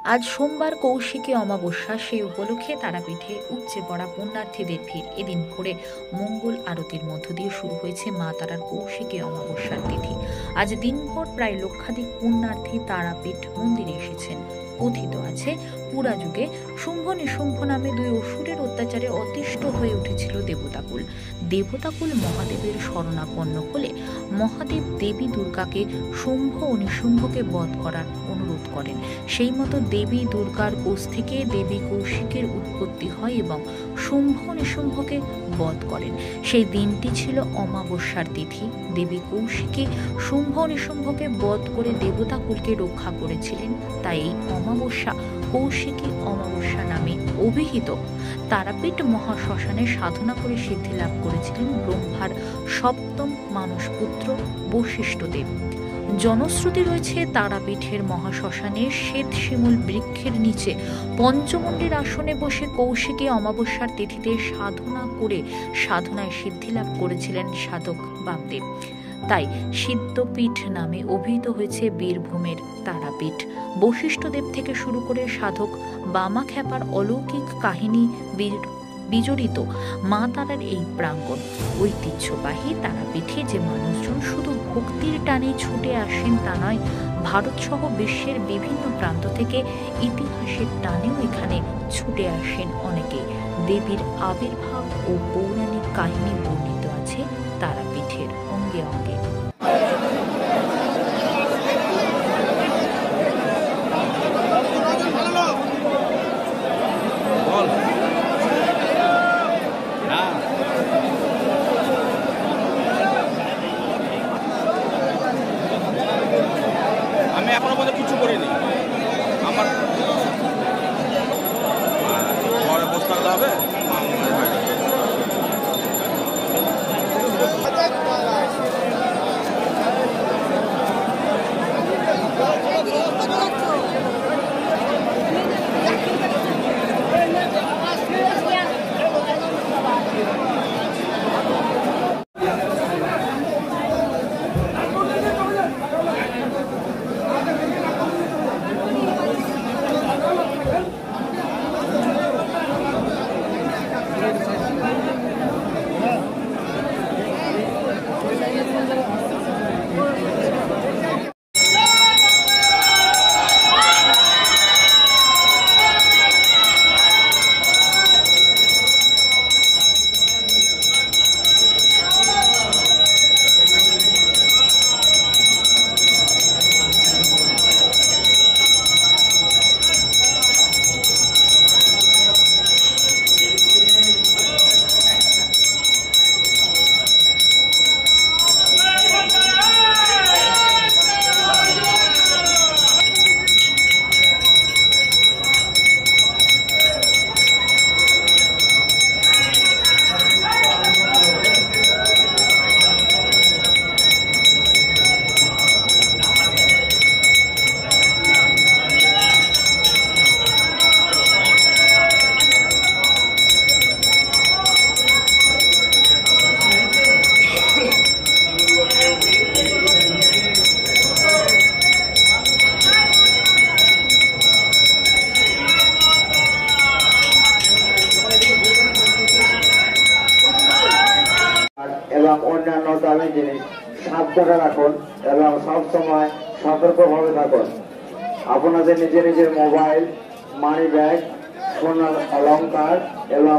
আজ সোমবার কৌশিকী অমাবস্যা, সেই উপলক্ষে তারাপীঠে উপচে পড়া পুণ্যার্থীদের ভিড়। এদিন ভোরে মঙ্গল আরতির মধ্য দিয়ে শুরু হয়েছে মা তারার কৌশিকী অমাবস্যার তিথি। আজ দিনভর প্রায় লক্ষাধিক পুণ্যার্থী তারাপীঠ মন্দিরে এসেছেন। কথিত আছে, পুরা যুগে শুম্ভ নিশুম্ভ নামে দুই অসুরের অত্যাচারে অতিষ্ঠ হয়ে উঠেছিল দেবতাকুল। দেবতাকুল মহাদেবের শরণাপন্ন হলে মহাদেব দেবী দুর্গাকে শুম্ভ ও নিশুম্ভকে বধ করার অনুরোধ করেন। সেই মতো দেবী দুর্গার কোষ থেকে দেবী কৌশিকের উৎপত্তি হয় এবং শুম্ভ নিশুম্ভকে বধ করেন। সেই দিনটি ছিল অমাবস্যার তিথি। দেবী কৌশিকী শুম্ভ নিশুম্ভকে বধ করে দেবতাকুলকে রক্ষা করেছিলেন, তাই এই অমাবস্যা কৌশিকী অমাবস্যা নামে অভিহিত। তারাপীঠ মহাশ্মশানে সাধনা করে সিদ্ধি লাভ করেছিলেন ব্রহ্মার সপ্তম মানসপুত্র বশিষ্ঠদেব। জনশ্রুতি রয়েছে, তারাপীঠের মহাশ্মশানে শ্বেত শিমুল বৃক্ষের নিচে পঞ্চমুণ্ডের আসনে বসে কৌশিকী অমাবস্যার তিথিতে সাধনা করে সাধনায় সিদ্ধি লাভ করেছিলেন সাধক বামদেব। তাই সিদ্ধপীঠ নামে অভিহিত হয়েছে বীরভূমের তারাপীঠ। বশিষ্ঠদেব থেকে শুরু করে সাধক বামাখ্যাপার অলৌকিক কাহিনী বিজড়িত মা তারার এই প্রাঙ্গণ। ঐতিহ্যবাহী তারাপীঠে যে মানুষজন শুধু ভক্তির টানে ছুটে আসেন তা নয়, ভারতসহ বিশ্বের বিভিন্ন প্রান্ত থেকে ইতিহাসের টানেও এখানে ছুটে আসেন অনেকে। দেবীর আবির্ভাব ও পৌরাণিক কাহিনী বর্ণিত আছে তারাপীঠের অঙ্গে অঙ্গে। আমি এখনো পর্যন্ত কিছু করিনি। আমার ঘরে বসে থাকতে হবে। এবং অন্যান্য দামি জিনিস সাবধানে রাখুন এবং সবসময় সতর্কভাবে থাকুন। আপনাদের নিজের নিজের মোবাইল, মানি ব্যাগ, সোনার অলংকার এবং